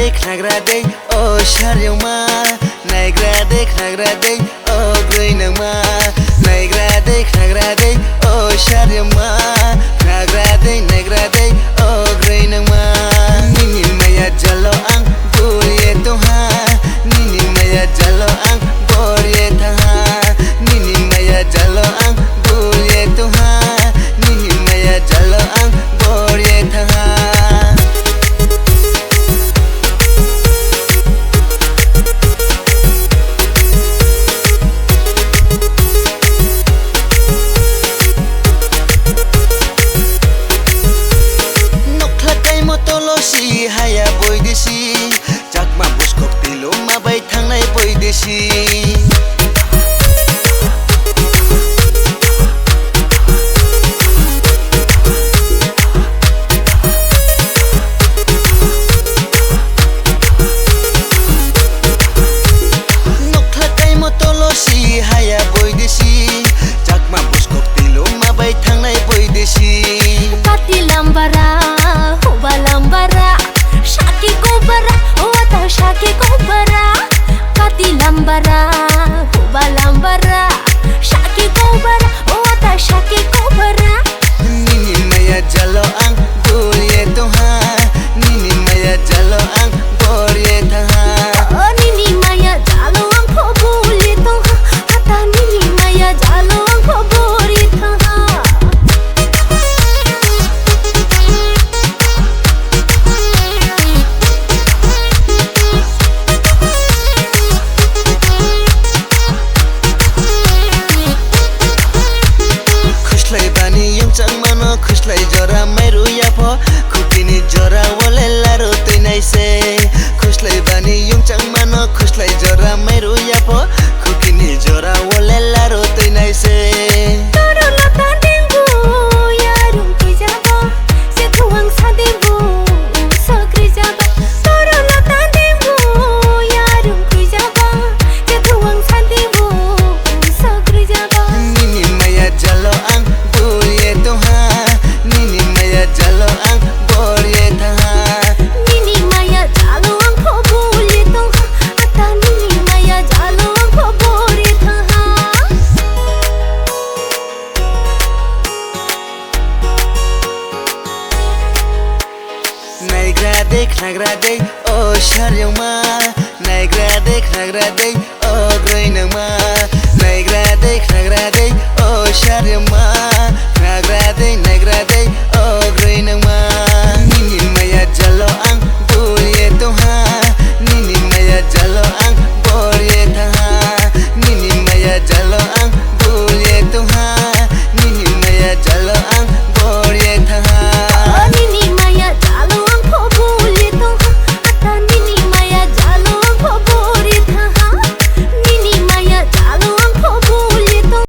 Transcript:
देख्लाग्रादै ओ शर्यौमा नायग्रादै ओ ग्रैनौमा Niagara देख्लाग्रादै ओ शर्यौमा नायग्रादै ओ ग्रैनौमा निनि माया जलो आं बुरिए तोहा निनि माया जलो आं बोरिए थाहा निनि माया जलो आं बुरिए तोहा निनि माया जलो आं बोरिए थाहा si haya boy desi jakma buskok tilo mabai thangnai boy desi nokhlakai motolo si haya boy desi jakma buskok tilo mabai thangnai boy desi kati lambara lambara shaki kobara wata shaki kobara kati lambara huba lambara shaki kobara wata shaki kobara nini maya jalo ang buriye toha nini maya jalo ang boriye taha nini maya jalo ang buriye toha ata nini maya jalo ang boriye taha खुशलाई जरा मेरो याफो खुकिनी जरा वले लारो तैनाइ से खुशलाई बानी युङचाङ मानो खुशलाई जरा मेरो याफो खुकिनी जरा वले लारो तैनाइ से तोरो लता देंगु यारुं तुइजाबा से थुवां सादेंगु सक्रि जाबा तोरो लता देंगु यारुं तुइजाबा से थुवां सादेंगु सक्रि जाबा निनि माया जलो आं बुरिए तोहा निनि माया जलो आं बोरिए थाहा निनि माया जलो आं बुरिए तोहा आता निनि माया जलो आं बोरिए थाहा नायग्रादै ओ शर्यौमा नायग्रा देख्लाग्रादै ओ ग्रैनौमा नायग्रा देख्लाग्रादै